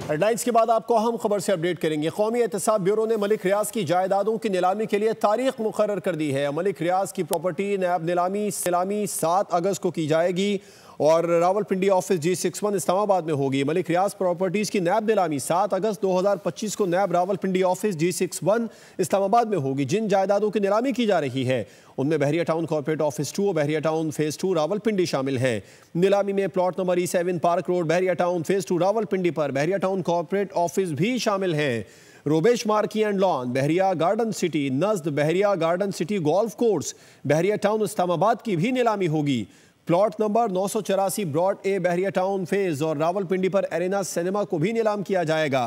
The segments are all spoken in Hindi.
हेडलाइंस के बाद आपको अहम खबर से अपडेट करेंगे। कौमी एहतसाब ब्यूरो ने मलिक रियाज की जायदादों की नीलामी के लिए तारीख मुकर्रर कर दी है। मलिक रियाज की प्रॉपर्टी नैब नीलामी 7 अगस्त को की जाएगी और रावलपिंडी ऑफिस G61 इस्लामाबाद में होगी। मलिक रियाज प्रॉपर्टीज़ की नैब नीलामी 7 अगस्त 2025 को नैब रावलपिंडी ऑफिस G61 इस्लामाबाद में होगी। जिन जायदादों की नीलामी की जा रही है उनमें बहरिया टाउन कॉर्पोरेट ऑफिस 2 और बहरिया टाउन फेज 2 रावलपिंडी शामिल हैं। नीलामी में plot number E7 park road Bahria town phase 2 Rawalpindi पर बहरिया टाउन कॉर्पोरेट ऑफिस भी शामिल हैं। रोबेश marquee and lawn, Bahria garden city नज़द Bahria garden city golf course Bahria town Islamabad की भी नीलामी होगी। Plot number 984 Broadway Bahria town phase और रावलपिंडी पर एरेना सिनेमा को भी नीलाम किया जाएगा।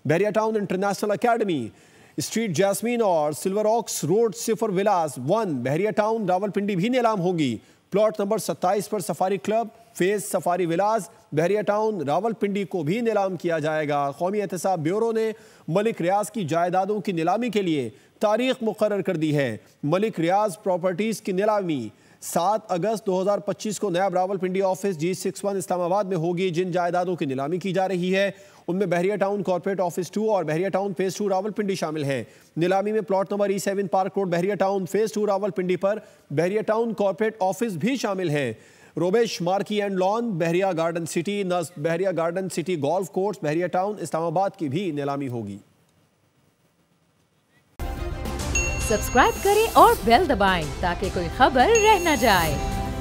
Bahria town international academy, street jasmine और सिल्वर ऑक्स रोड सिफर विलास 1 बहरिया टाउन रावलपिंडी भी नीलाम होगी। प्लॉट नंबर 27 पर safari club phase safari villas Bahria town Rawalpindi को भी नीलाम किया जाएगा। कौमी एहतसाब ब्यूरो ने मलिक रियाज की जायदादों की नीलामी के लिए तारीख मुकर्रर कर दी है। मलिक रियाज प्रॉपर्टीज़ की नीलामी 7 अगस्त 2025 को नैब रावलपिंडी ऑफिस G61 इस्लामाबाद में होगी। जिन जायदादों की नीलामी की जा रही है उनमें बहरिया टाउन कॉर्पोरेट ऑफिस 2 और बहरिया टाउन फेज 2 रावलपिंडी शामिल हैं। नीलामी में plot number E7 park road Bahria town phase 2 Rawalpindi पर बहरिया टाउन कॉर्पोरेट ऑफिस भी शामिल हैं। रोबेश marquee and lawn, Bahria garden city नज़द Bahria garden city golf course Bahria town Islamabad की भी नीलामी होगी। सब्सक्राइब करें और बेल दबाएं ताकि कोई खबर रह न जाए।